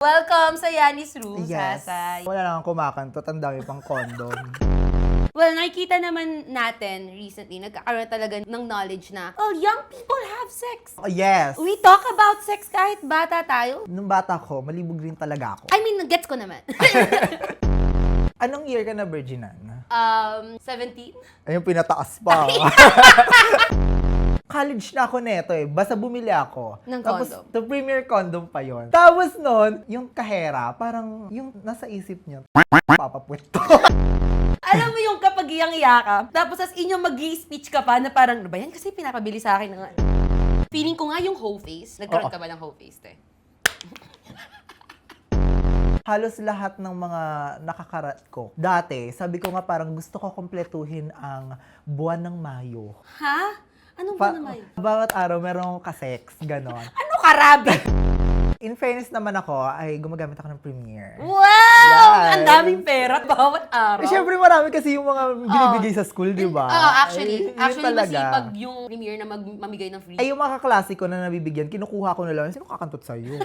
Welcome sa Yanni's Room, Yes. Sasay. Wala lang kumakantot, ang dami pang condom. Well, nakikita naman natin recently, nagkakaroon talaga ng knowledge na, oh, young people have sex. Oh, yes! We talk about sex kahit bata tayo. Nung bata ko, malibog rin talaga ako. I mean, gets ko naman. Anong year ka na virginan? 17? Ayun, pinataas pa. College na ako neto eh. Basta bumili ako. Ng Tapos, condom. the premier condom pa yon. Tapos nun, yung kahera, parang yung nasa isip niya, papapwet to. Alam mo yung kapag iyang-iya ka, tapos as inyo mag-i-speech ka pa na parang, ano ba yan? Kasi pinapabili sa akin ng feeling ko nga yung hoe face. Nagkaroon Oo. ka ba ng hoe face, te? Halos lahat ng mga nakakarat ko. Dati, sabi ko nga parang gusto ko kompletuhin ang buwan ng Mayo. Ha? Anong ba naman? Bawat araw meron akong kasex, ganon. Ano karabi? In fairness naman ako, ay gumagamit ako ng Premiere. Wow! Yes. Ang daming pera bawat araw. Eh, syempre marami kasi yung mga binibigay sa school, di ba? Actually. Yun Actually, talaga. masipag yung premiere na mamigay ng free. Ay, yung mga kaklase ko na nabibigyan, kinukuha ko na lang, sino kakantot sa'yo?